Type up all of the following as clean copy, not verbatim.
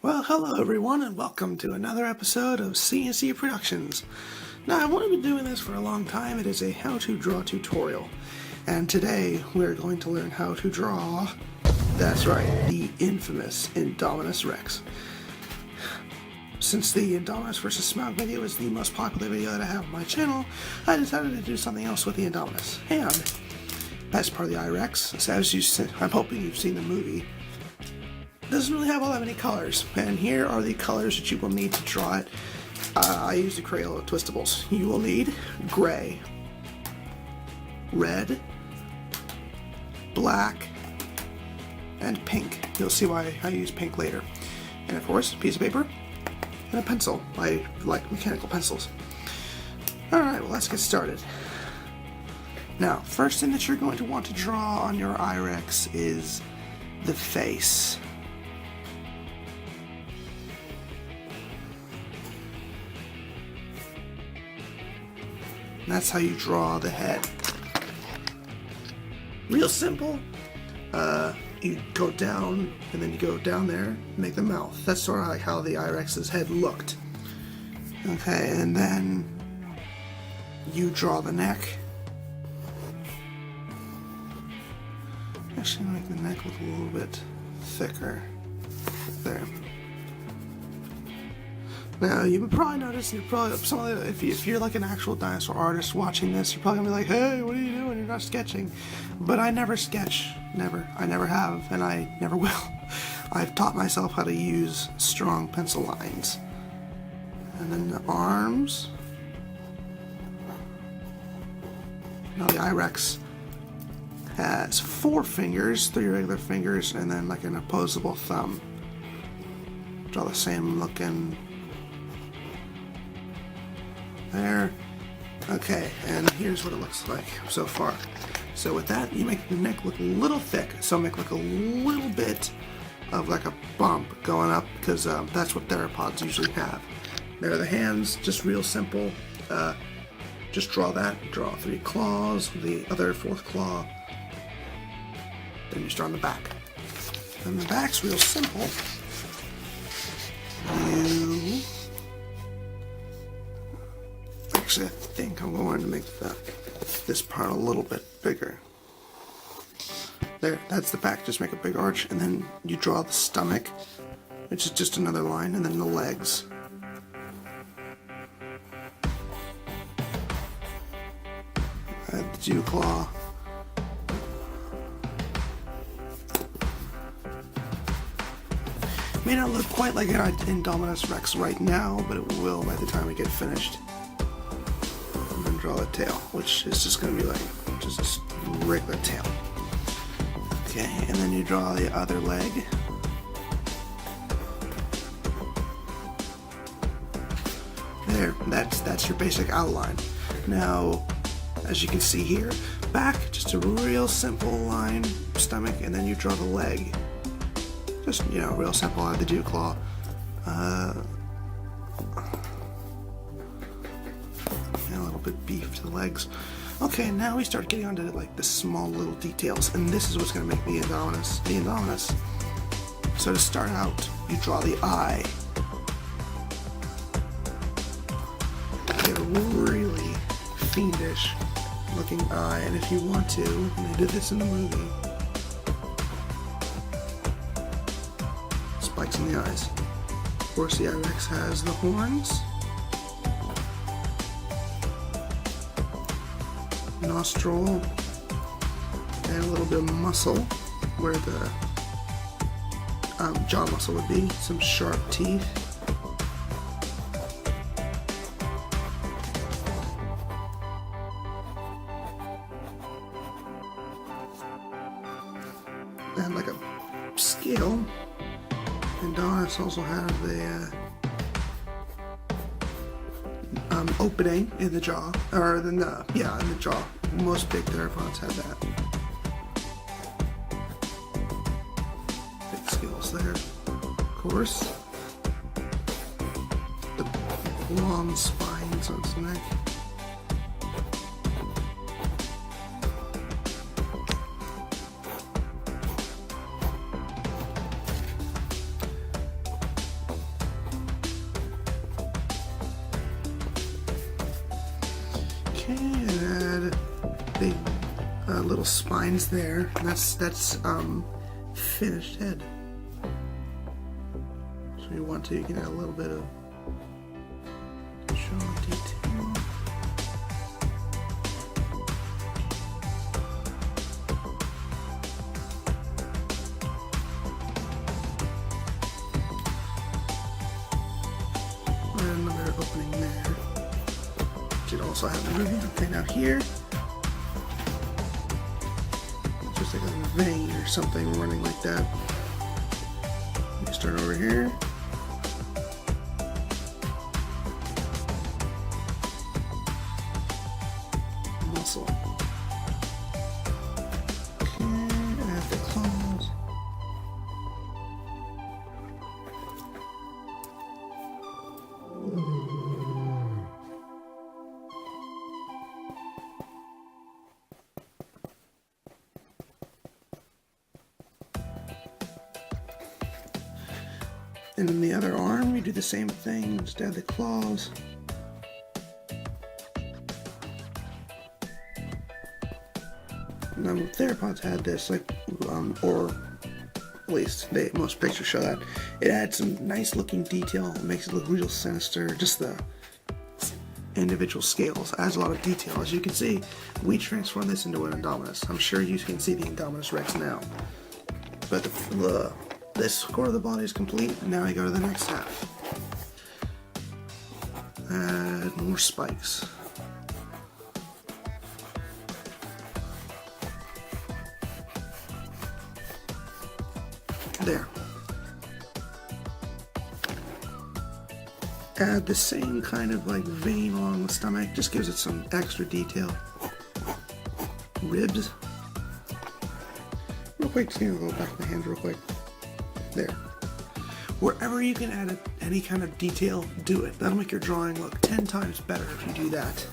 Well, hello everyone, and welcome to another episode of CNC Productions. Now, I've wanted to be doing this for a long time. It is a how to draw tutorial. And today, we're going to learn how to draw, that's right, the infamous Indominus Rex. Since the Indominus vs. Smaug video is the most popular video that I have on my channel, I decided to do something else with the Indominus. And, as part of the iRex, so I'm hoping you've seen the movie, doesn't really have all that many colors, and here are the colors that you will need to draw it. I use the Crayola Twistables. You will need gray, red, black, and pink. You'll see why I use pink later. And of course, a piece of paper and a pencil. I like mechanical pencils. Alright, well, let's get started. Now, first thing that you're going to want to draw on your iRex is the face. That's how you draw the head. Real simple. You go down, and then you go down there, make the mouth. That's sort of like how the iRex's head looked. Okay, and then you draw the neck. Actually, make the neck look a little bit thicker. There. Now, you would probably notice, if you're like an actual dinosaur artist watching this, you're probably gonna be like, hey, what are you doing? You're not sketching. But I never sketch. Never. I never have, and I never will. I've taught myself how to use strong pencil lines. And then the arms. Now, the iRex has 4 fingers, 3 regular fingers, and then like an opposable thumb. Draw the same looking. There. Okay, and here's what it looks like so far. So with that, you make the neck look a little thick. So make like a little bit of like a bump going up, because that's what theropods usually have. There are the hands, just real simple. Just draw that. Draw 3 claws, the other 4th claw. Then you start on the back. And the back's real simple. Actually, I think I'm going to make this part a little bit bigger. There, that's the back. Just make a big arch, and then you draw the stomach, which is just another line, and then the legs. Add the dew claw. May not look quite like an Indominus Rex right now, but it will by the time we get finished. And then draw the tail, which is just going to be like just a regular tail. Okay, and then you draw the other leg. There, that's your basic outline. Now, as you can see here, back, just a real simple line, stomach, and then you draw the leg. Just, real simple. I have the dew claw. A little bit beef to the legs. Okay, now we start getting onto like the small little details, and this is what's going to make the Indominus. So to start out, you draw the eye. Get a really fiendish looking eye, and if you want to, and they did this in the movie, spikes in the eyes. Of course, the iRex has the horns, nostril, and a little bit of muscle where the jaw muscle would be, some sharp teeth. And like a scale. Indominus also have the opening in the jaw, or in the jaw. Most big theropods have that. Big scales there, of course. The long spines on its neck. Okay, and add big little spines there. That's finished head. So you want to, you can add a little bit of show detail. And another opening there. Should also have the moving. Okay, now here, just like a vein or something running like that. You start over here. Muscle. Okay, add the claws. And in the other arm, you do the same thing, just add the claws. Now, theropods had this, like, or at least most pictures show that. It adds some nice looking detail, it makes it look real sinister, just the individual scales, adds a lot of detail. As you can see, we transformed this into an Indominus. I'm sure you can see the Indominus Rex now. But this core of the body is complete, now I go to the next half. Add more spikes. There. Add the same kind of like vein along the stomach, just gives it some extra detail. Ribs. Real quick, just gonna go back to the hands real quick. There. Wherever you can add any kind of detail, do it. That'll make your drawing look 10 times better if you do that.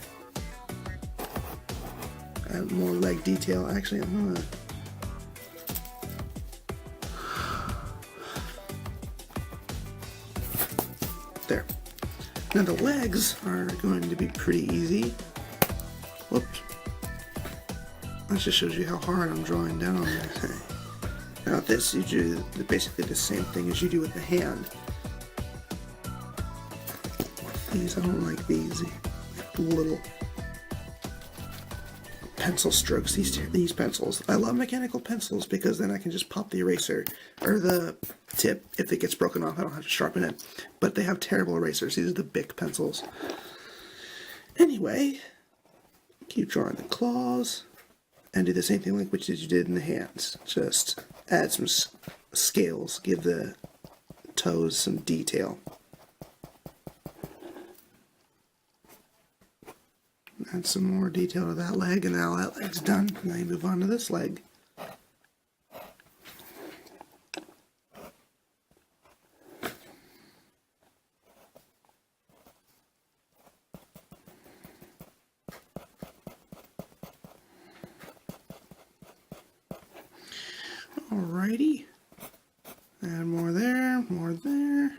Add more leg detail. Actually, I'm gonna... There. Now the legs are going to be pretty easy. Whoops. That just shows you how hard I'm drawing down on this. Now with this, you do basically the same thing as you do with the hand. These, I don't like these little pencil strokes, these pencils. I love mechanical pencils because then I can just pop the eraser, or the tip, if it gets broken off, I don't have to sharpen it. But they have terrible erasers. These are the Bic pencils. Anyway, keep drawing the claws, and do the same thing like which you did in the hands. Just add some scales, give the toes some detail. Add some more detail to that leg, and now that leg's done. Now you move on to this leg. Alrighty. Add more there, more there.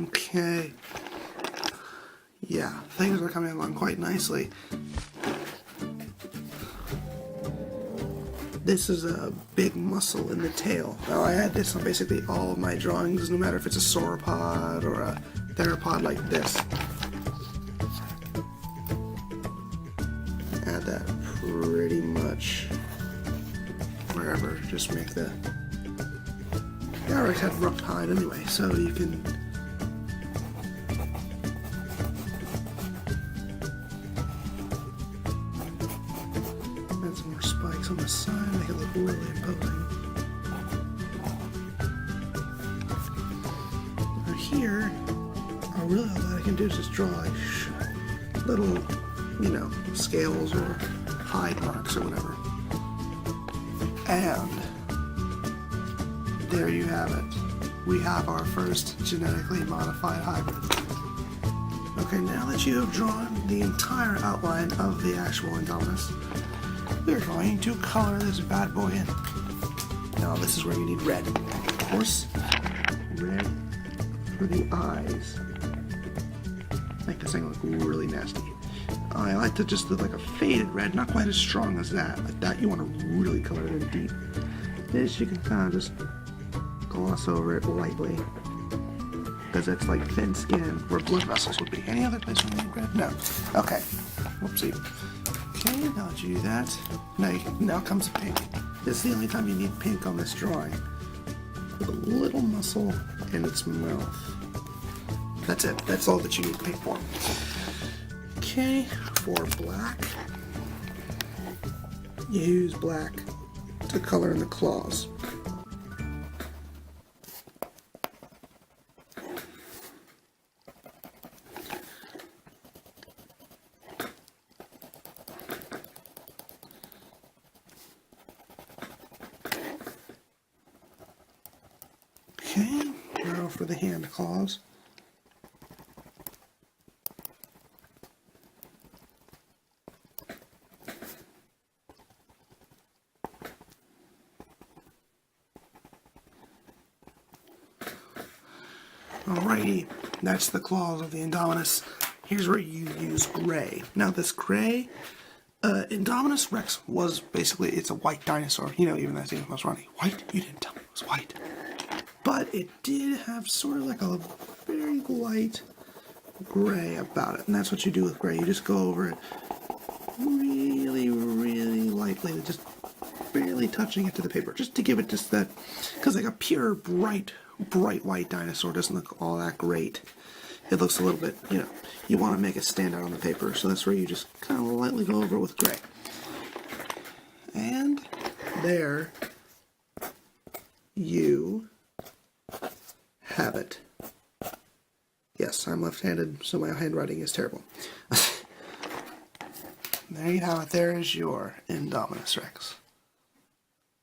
Okay. Yeah, things are coming along quite nicely. This is a big muscle in the tail. Now I add this on basically all of my drawings, no matter if it's a sauropod or a theropod like this. Add that pretty much wherever, just make the... They already have rough hide anyway, so you can... Add some more spikes on the side, make it look really imposing. Now here, really all that I can do is just draw like little, you know, scales or hide marks or whatever. And there you have it. We have our first genetically modified hybrid. Okay, now that you have drawn the entire outline of the actual Indominus, we're going to color this bad boy in. Now this is where you need red. Of course, red for the eyes. Make this thing look really nasty. I like to just do like a faded red, not quite as strong as that. Like that, you want to really color it in deep. This you can kind of just gloss over it lightly, because it's like thin skin where blood vessels would be. Any other place you need red? No. Okay. Whoopsie. Okay, now that you do that, now comes pink. This is the only time you need pink on this drawing. With a little muscle in its mouth. That's it. That's all that you need pink for. Okay, for black, you use black to color in the claws. Okay, now for the hand claws. Alrighty, that's the claws of the Indominus. Here's where you use gray. Now this gray, Indominus Rex was basically, it's a white dinosaur. You know, even that thing was running. White? You didn't tell me it was white. But it did have sort of like a very light gray about it. And that's what you do with gray. You just go over it really, really lightly, just barely touching it to the paper, just to give it just that, because like a pure, bright white dinosaur doesn't look all that great. It looks a little bit, you know, you want to make it stand out on the paper, so that's where you just kind of lightly go over it with gray. And there you have it. Yes, I'm left-handed, so my handwriting is terrible. There you have it. There is your Indominus Rex.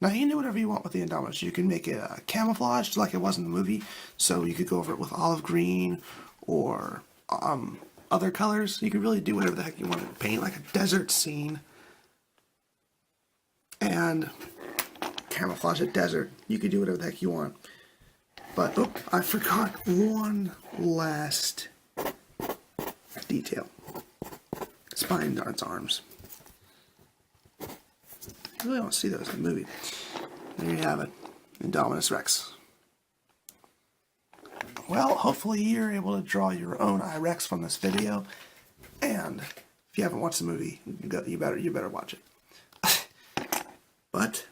Now, you can do whatever you want with the Indominus. You can make it camouflaged like it was in the movie, so you could go over it with olive green or other colors. You could really do whatever the heck you want to paint, like a desert scene, and camouflage a desert. You could do whatever the heck you want. But, oh, I forgot one last detail. Spine on its arms. You really don't see those in the movie. There you have it. Indominus Rex. Well, hopefully you're able to draw your own I-Rex from this video. And if you haven't watched the movie, you better watch it. But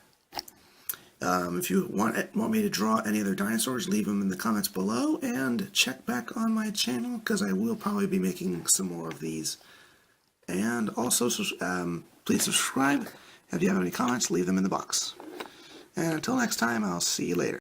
if you want me to draw any other dinosaurs, leave them in the comments below, and check back on my channel, because I will probably be making some more of these. And also, please subscribe. If you have any comments, leave them in the box. And until next time, I'll see you later.